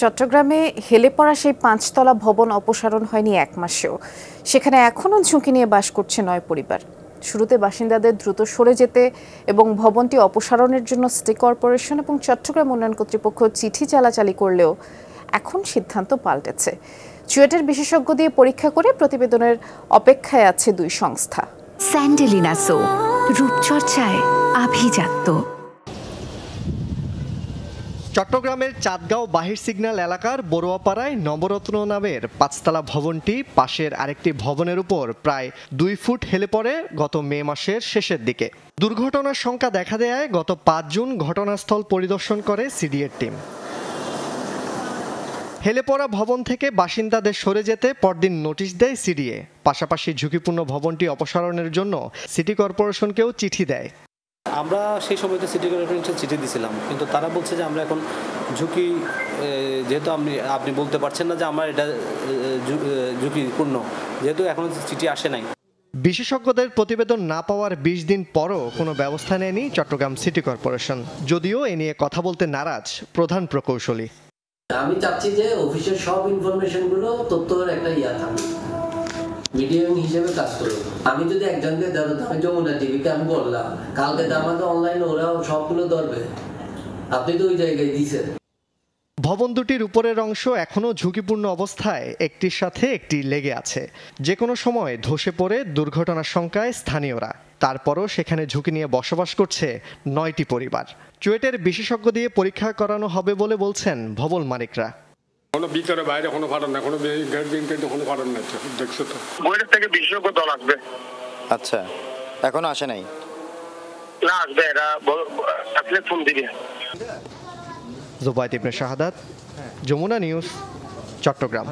চট্টগ্রামে হেলে পড়া সেই ৫তলা ভবন অপসারণ হয়নি এক মাসেও। সেখানে এখনও ঝুঁকি নিয়ে বাস করছে ৯ পরিবার। শুরুতে বাসিন্দাদের দ্রুত সরে যেতে এবং ভবনটি অপসারণের জন্য সিটি কর্পোরেশন এবং চট্টগ্রাম উন্নয়ন কর্তৃপক্ষ চিঠি চালাচালি করলেও এখন সিদ্ধান্ত পাল্টেছে। চুয়েটের বিশেষজ্ঞ দিয়ে পরীক্ষা করে প্রতিবেদনের অপেক্ষায় আছে দুই সংস্থা। স্যান্ডেলিনা সো, রূপচর্চায় আভিজাত্য। চট্টগ্রামের চাঁদগাঁও বাহির সিগন্যাল এলাকার বড়ুয়াপাড়ায় নবরত্ন নামের ৫তলা ভবনটি পাশের আরেকটি ভবনের উপর প্রায় ২ ফুট হেলে পড়ে গত মে মাসের শেষের দিকে। দুর্ঘটনার শঙ্কা দেখা দেয় গত ৫ জুন ঘটনাস্থল পরিদর্শন করে সিডিএর টিম। হেলে পড়া ভবন থেকে বাসিন্দাদের সরে যেতে পরদিন নোটিশ দেয় সিডিএ। পাশাপাশি ঝুঁকিপূর্ণ ভবনটি অপসারণের জন্য সিটি কর্পোরেশনকেও চিঠি দেয়। আমরা সেই সময়তে সিটি কর্পোরেশনকে চিঠি দিয়েছিলাম, কিন্তু তারা বলছে যে আমরা এখন ঝুঁকি, যেহেতু আপনি বলতে পারছেন না যে আমার এটা ঝুঁকিপূর্ণ, যেহেতু এখনো চিঠি আসে নাই। বিশেষজ্ঞদের প্রতিবেদন না পাওয়ার ২০ দিন পরও কোনো ব্যবস্থা নেয়নি চট্টগ্রাম সিটি কর্পোরেশন, যদিও এ নিয়ে কথা বলতে নারাজ প্রধান প্রকৌশলী। আমি চাচ্ছি যে অফিসের সব ইনফরমেশনগুলো তথ্যের একটা থাকে, মিডিয়াম হিসেবে কাজ করবো। আমি যদি একজনকে ধরো, আমি যমুনা টিভিকে আমি বললাম কালকে আমাদের অনলাইনে ওরাও সবগুলো ধরবে, আপনি তো ওই জায়গায় দিয়েছেন। ভবন দুটির উপরের অংশ এখনও ঝুঁকিপূর্ণ অবস্থায় একটির সাথে একটি লেগে আছে। যে কোনো সময় ধসে পড়ে দুর্ঘটনার শঙ্কায় স্থানীয়রা। তারপরও সেখানে ঝুঁকি নিয়ে বসবাস করছে ৯টি পরিবার। চুয়েটের বিশেষজ্ঞ দিয়ে পরীক্ষা করানো হবে বলে বলছেন ভবন মালিকরা। কোনো ভিতরে বাইরে কোনো ফাটন না, কোনো কোনো ফাটন না, দেখছো তো। বইয়ের থেকে বিশেষজ্ঞ দল আসবে। আচ্ছা, এখনো আসে নাই? না, আসবে, এরা আসলে ফোন দিবে। জুবাইদ ইবনে শাহাদাত, যমুনা নিউজ, চট্টগ্রাম।